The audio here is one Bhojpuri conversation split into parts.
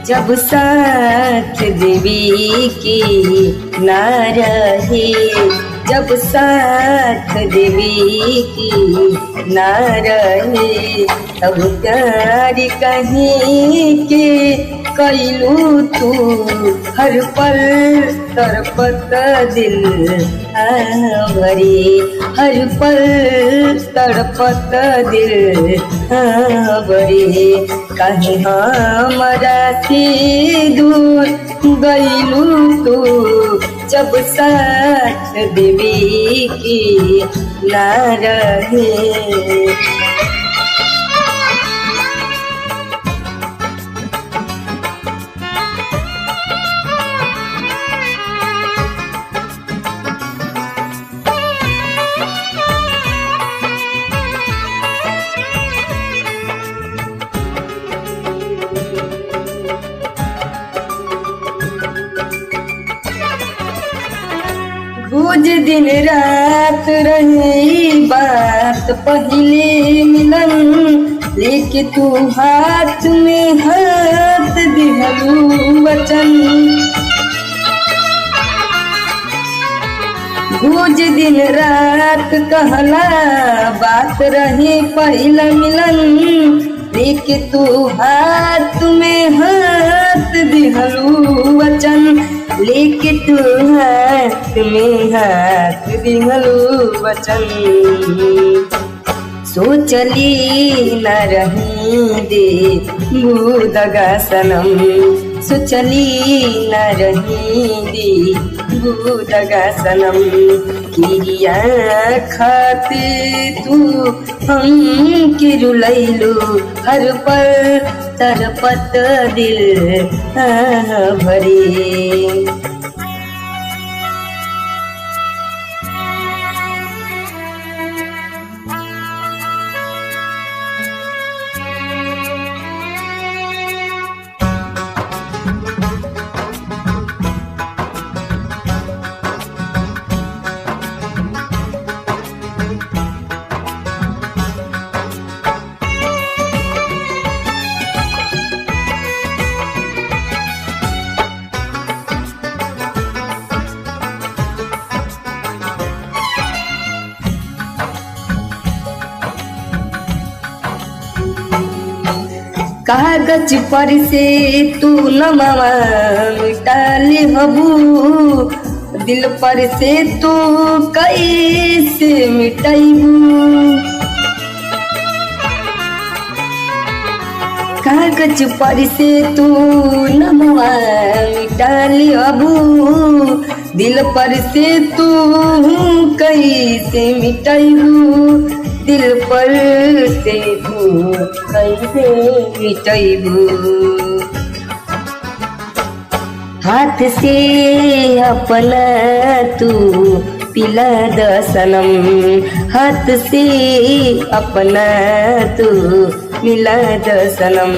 जब साथ देवी की ना रहे, जब साथ देवी की ना रहे, तब प्यार कहीं के कैलू तू, हर पल तड़पत दिल भरे, हर पल तड़पत दिल भरे। कहीं हमरा से दूर गईलू तू, जब साथ देवी की ना रहे। रोज दिन रात रही बात पहले मिलन, लेके तू हाथ में हाथ दिहलू वचन। रोज दिन रात कहला बात रही पहला मिलन, लेके तू हाथ में हाथ दिहलू वचन, लेके तू हाथ में हाथ दिहलू वचन। सोचली न रही दे दगा सनम, सोचली न रही दे दगा सनम। किरिया खाते तू हम के रुलैलू, हर पल तड़पत दिल भरे। कागज पर से तू नमवा मिटाले हबू, दिल पर से तू कैसे मिटाइबू। कागज पर से तू नमवा मिटाले हबू, दिल पर से तू कैसे मिटाइबू। दिल पर से तू कैसे मिटाइबू। हाथ से अपना तू पिला द सनम, हाथ से अपना तू मिला द सनम।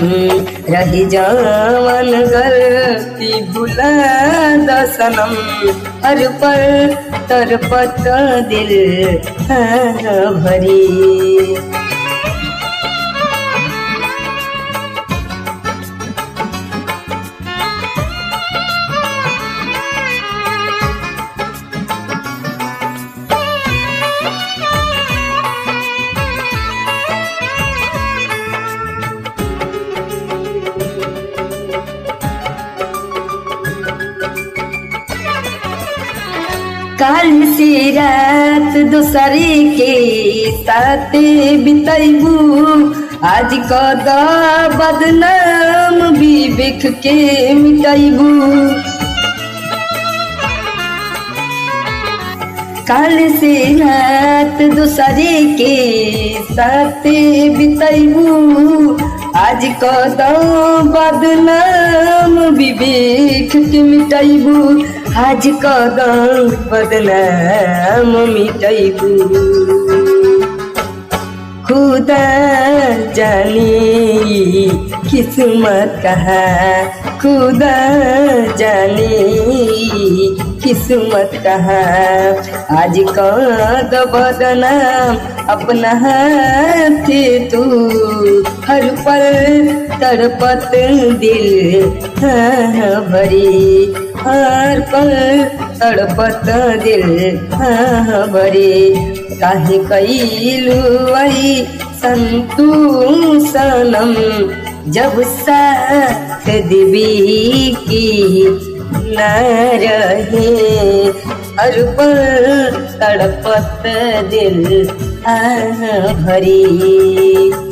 रही जावन गलती भुला द सनम, हर पल तड़पत दिल भरी। काल से रात दूसरे के साथ बिताइबू, आज कद बदनाम विवेक के मिटाइबू। काल से रात दूसरे के साथ बिताइबू, आज कद बदनाम विवेक के मिटाइबू। आज कदम बदनाम मिटाइबू। खुदा जाने किस्मत कहाँ, खुदा जाने किस्मत कहाँ। आज कद बदनाम अपना हाथ तू, हर पल तड़पत दिल हाँ भरी, हर पल तड़पत दिल हाँ भरी। काहे कैलू संतू सनम, जब साथ दिवी की न रहे, हर पल तड़पत दिल हाँ भरी।